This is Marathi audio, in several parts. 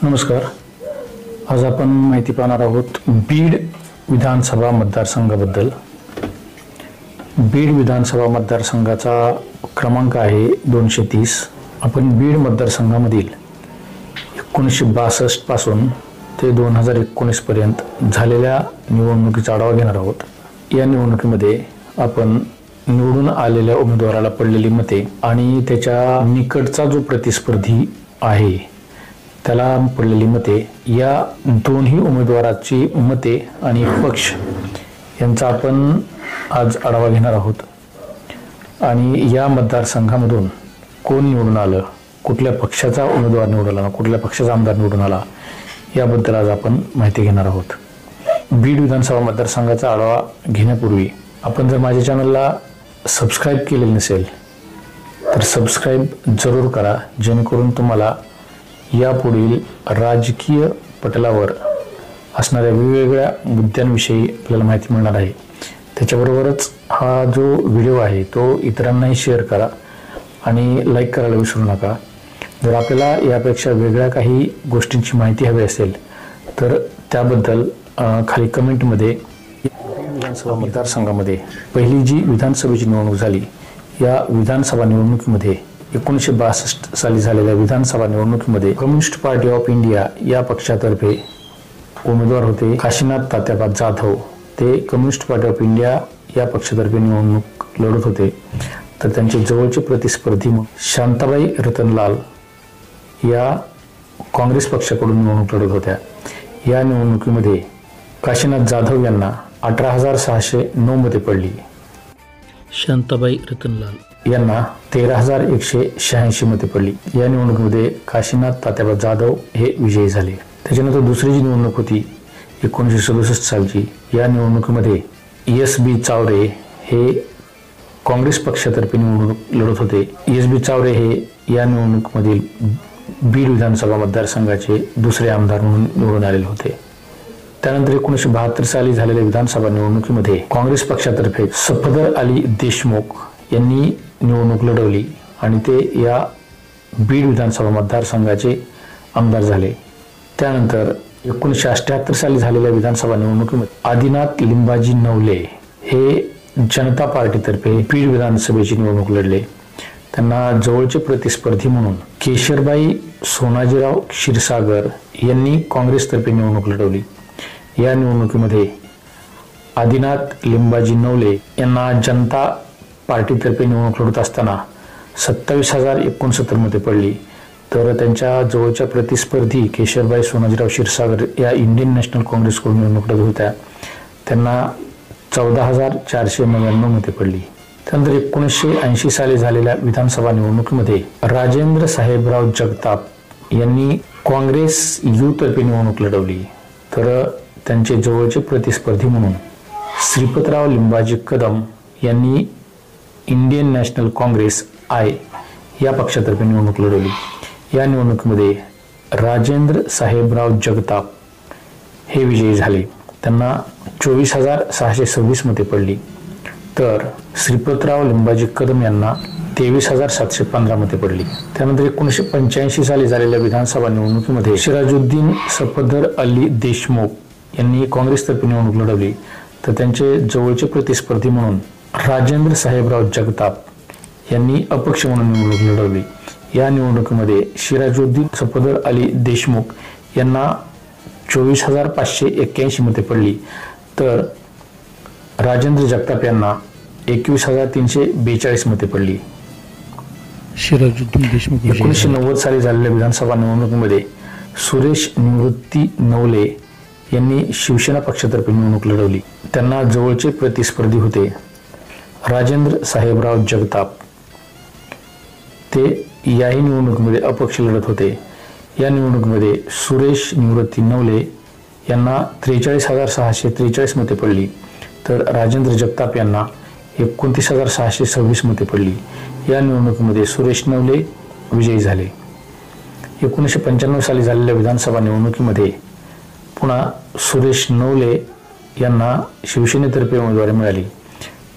नमस्कार. आज आपण माहिती पाहणार आहोत बीड विधानसभा मतदारसंघाबद्दल. बीड विधानसभा मतदारसंघाचा क्रमांक आहे 230. आपण बीड मतदारसंघामधील 1962 पासून ते 2019 पर्यंत झालेल्या निवडणुकीचा आढावा घेणार आहोत. या निवडणुकीमध्ये आपण निवडून आलेल्या उमेदवाराला पडलेली मते आणि त्याच्या निकटचा जो प्रतिस्पर्धी आहे त्याला पडलेली मते, या दोन्ही उमेदवाराची मते आणि पक्ष यांचा आपण आज आढावा घेणार आहोत. आणि या मतदारसंघामधून कोण निवडून आलं, कुठल्या पक्षाचा उमेदवार निवडून आला, कुठल्या पक्षाचा आमदार निवडून आला, याबद्दल आज आपण माहिती घेणार आहोत. बीड विधानसभा मतदारसंघाचा आढावा घेण्यापूर्वी आपण जर माझ्या चॅनलला सबस्क्राईब केलेलं नसेल तर सबस्क्राईब जरूर करा, जेणेकरून तुम्हाला यापुढील राजकीय पटलावर असणाऱ्या वेगवेगळ्या मुद्द्यांविषयी आपल्याला माहिती मिळणार आहे. त्याच्याबरोबरच हा जो व्हिडिओ आहे तो इतरांनाही शेअर करा आणि लाईक करायला विसरू नका. जर आपल्याला यापेक्षा वेगळ्या काही गोष्टींची माहिती हवी असेल तर त्याबद्दल खाली कमेंटमध्ये. विधानसभा मतदारसंघामध्ये पहिली जी विधानसभेची निवडणूक झाली, या विधानसभा निवडणुकीमध्ये 1962 साली झालेल्या विधानसभा निवडणुकीमध्ये कम्युनिस्ट पार्टी ऑफ इंडिया या पक्षातर्फे उमेदवार होते काशीनाथ तात्याबा जाधव. ते कम्युनिस्ट पार्टी ऑफ इंडिया या पक्षातर्फे निवडणूक लढत होते. तर त्यांचे जवळचे प्रतिस्पर्धी शांताबाई रतनलाल या काँग्रेस पक्षाकडून निवडणूक लढत होत्या. या निवडणुकीमध्ये काशीनाथ जाधव यांना 18,609 मते पडली. शांताबाई रतनलाल यांना 13,186 मते पडली. या निवडणुकीमध्ये काशीनाथ तात्याबा जाधव हे विजयी झाले. त्याच्यानंतर दुसरी जी निवडणूक होती 1967 सालची, या निवडणुकीमध्ये एस.बी. चावरे हे काँग्रेस पक्षातर्फे निवडणूक लढत होते. एस.बी. चावरे हे या निवडणुकीमधील बीड विधानसभा मतदारसंघाचे दुसरे आमदार म्हणून निवडून आलेले होते. त्यानंतर 1972 साली झालेल्या विधानसभा निवडणुकीमध्ये काँग्रेस पक्षातर्फे सफदर अली देशमुख यांनी निवडणूक लढवली आणि ते या बीड विधानसभा मतदारसंघाचे आमदार झाले. त्यानंतर 1978 साली झालेल्या विधानसभा निवडणुकीमध्ये आदिनाथ लिंबाजी नवले हे जनता पार्टीतर्फे बीड विधानसभेची निवडणूक लढले. त्यांना जवळचे प्रतिस्पर्धी म्हणून केशरबाई सोनाजीराव क्षीरसागर यांनी काँग्रेसतर्फे निवडणूक लढवली. या निवडणुकीमध्ये आदिनाथ लिंबाजी नवले यांना जनता पार्टीतर्फे निवडणूक लढत असताना 27,069 मते पडली. तर त्यांच्या जवळच्या प्रतिस्पर्धी केशरबाई सोनाजीराव क्षीरसागर या इंडियन नॅशनल काँग्रेसकडून निवडणूक लढत होत्या. त्यांना 14,499 मते पडली. त्यानंतर 1980 साली झालेल्या विधानसभा निवडणुकीमध्ये राजेंद्र साहेबराव जगताप यांनी काँग्रेस युतर्फे निवडणूक लढवली. तर त्यांचे जवळचे प्रतिस्पर्धी म्हणून श्रीपतराव लिंबाजी कदम यांनी इंडियन नॅशनल काँग्रेस या पक्षातर्फे निवडणूक लढवली. या निवडणुकीमध्ये राजेंद्र साहेबराव जगताप हे विजयी झाले. त्यांना 24,626 मते पडली. तर श्रीपतराव लिंबाजी कदम यांना 23,715 मते पडली. त्यानंतर 1985 साली झालेल्या विधानसभा निवडणुकीमध्ये सिराजुद्दीन सफदर अली देशमुख यांनी काँग्रेसतर्फे निवडणूक लढवली. तर त्यांचे जवळचे प्रतिस्पर्धी म्हणून राजेंद्र साहेबराव जगताप यांनी अपक्ष म्हणून निवडणूक लढवली. या निवडणुकीमध्ये सिराजुद्दीन सफदर अली देशमुख यांना 24,581 मते पडली. तर राजेंद्र जगताप यांना 21,342 मते पडली. सिराजुद्दीन देशमुख 1990 साली झालेल्या विधानसभा निवडणुकीमध्ये सुरेश निवृत्ती नवले यांनी शिवसेना पक्षातर्फे निवडणूक लढवली. त्यांना जवळचे प्रतिस्पर्धी होते राजेंद्र साहेबराव जगताप. ते याही निवडणुकीमध्ये अपक्ष लढत होते. या निवडणुकीमध्ये सुरेश निवृत्ती नवले यांना 43,643 मते पडली. तर राजेंद्र जगताप यांना 29,626 मते पडली. या निवडणुकीमध्ये सुरेश नवले विजयी झाले. 1995 साली झालेल्या विधानसभा निवडणुकीमध्ये पुन्हा सुरेश नवले यांना शिवसेनेतर्फे उमेदवारी मिळाली.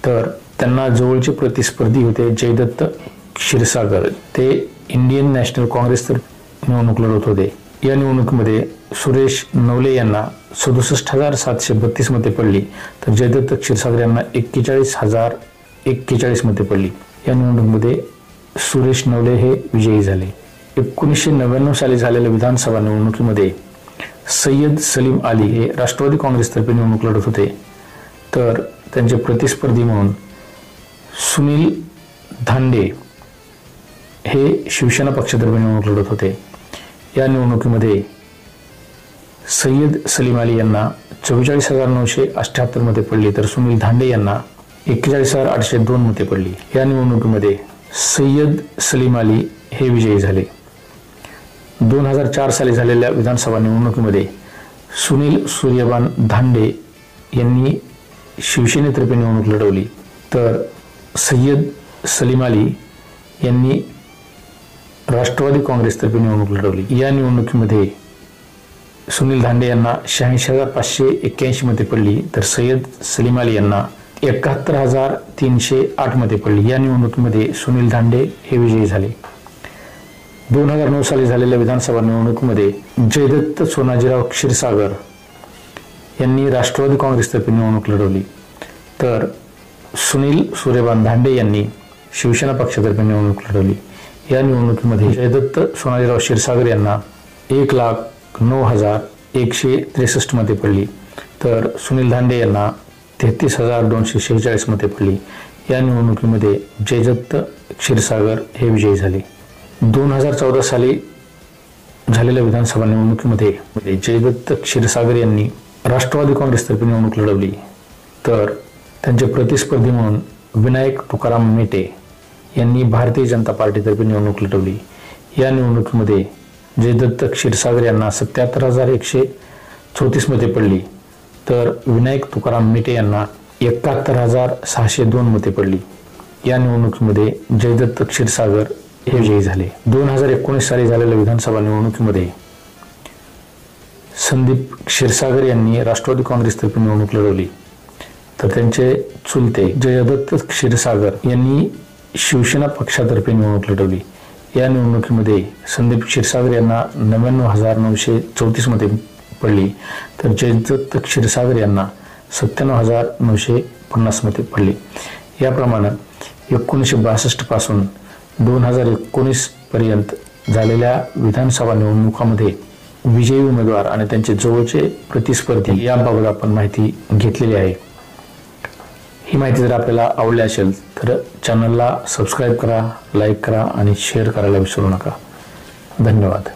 तर त्यांना जवळचे प्रतिस्पर्धी होते जयदत्त क्षीरसागर. ते इंडियन नॅशनल काँग्रेस निवडणूक लढवत होते. या निवडणुकीमध्ये सुरेश नवले यांना 67,732 मते पडली, तर जयदत्त क्षीरसागर यांना 41,041 मते पडली. या निवडणुकीमध्ये सुरेश नवले हे विजयी झाले. 1999 साली झालेल्या विधानसभा निवडणुकीमध्ये सय्यद सलीम अली हे राष्ट्रवादी काँग्रेसतर्फे निवडणूक लढत होते, तर त्यांचे प्रतिस्पर्धी म्हणून सुनील धांडे हे शिवसेना पक्षातर्फे निवडणूक लढत होते. या निवडणुकीमध्ये सय्यद सलीम अली यांना 44,978 मते पडली, तर सुनील धांडे यांना 41,802 मते पडली. या निवडणुकीमध्ये सय्यद सलीम अली हे विजयी झाले. 2004 साली झालेल्या विधानसभा निवडणुकीमध्ये सुनील सूर्यबान धांडे यांनी शिवसेनेतर्फे निवडणूक लढवली, तर सय्यद सलीम अली यांनी राष्ट्रवादी काँग्रेसतर्फे निवडणूक लढवली. या निवडणुकीमध्ये सुनील धांडे यांना 86,581 मते पडली, तर सय्यद सलीम अली यांना 71,308 मते पडली. या निवडणुकीमध्ये सुनील धांडे हे विजयी झाले. 2009 साली झालेल्या विधानसभा निवडणुकीमध्ये जयदत्त सोनाजीराव क्षीरसागर यांनी राष्ट्रवादी काँग्रेसतर्फे निवडणूक लढवली, तर सुनील सूर्यबान धांडे यांनी शिवसेना पक्षातर्फे निवडणूक लढवली. या निवडणुकीमध्ये जयदत्त सोनाजीराव क्षीरसागर यांना 1,09,163 मते पडली, तर सुनील धांडे यांना 33,246 मते पडली. या निवडणुकीमध्ये जयदत्त क्षीरसागर हे विजयी झाले. 2014 साली झालेल्या विधानसभा निवडणुकीमध्ये जयदत्त क्षीरसागर यांनी राष्ट्रवादी काँग्रेसतर्फे निवडणूक लढवली, तर त्यांचे प्रतिस्पर्धी म्हणून विनायक तुकाराम मेटे यांनी भारतीय जनता पार्टीतर्फे निवडणूक लढवली. या निवडणुकीमध्ये जयदत्त क्षीरसागर यांना 77,134 मते पडली, तर विनायक तुकाराम मेटे यांना 71,602 मते पडली. या निवडणुकीमध्ये जयदत्त क्षीरसागर हे विजयी झाले. 2019 साली झालेल्या विधानसभा निवडणुकीमध्ये संदीप क्षीरसागर यांनी राष्ट्रवादी काँग्रेसतर्फे निवडणूक लढवली, तर त्यांचे चुलते जयदत्त क्षीरसागर यांनी शिवसेना पक्षातर्फे निवडणूक लढवली. या निवडणुकीमध्ये संदीप क्षीरसागर यांना 99,934 मते पडली, तर जयदत्त क्षीरसागर यांना 97,950 मते पडली. याप्रमाणे 1962 पासून 2019 पर्यंत झालेल्या विधानसभा निवडणुकांमध्ये विजयी उमेदवार आणि त्यांचे जवळचे प्रतिस्पर्धी याबाबत आपण माहिती घेतलेली आहे. ही माहिती जर आपल्याला आवडली असेल तर चॅनलला सबस्क्राईब करा, लाईक करा आणि शेअर करायला विसरू नका. धन्यवाद.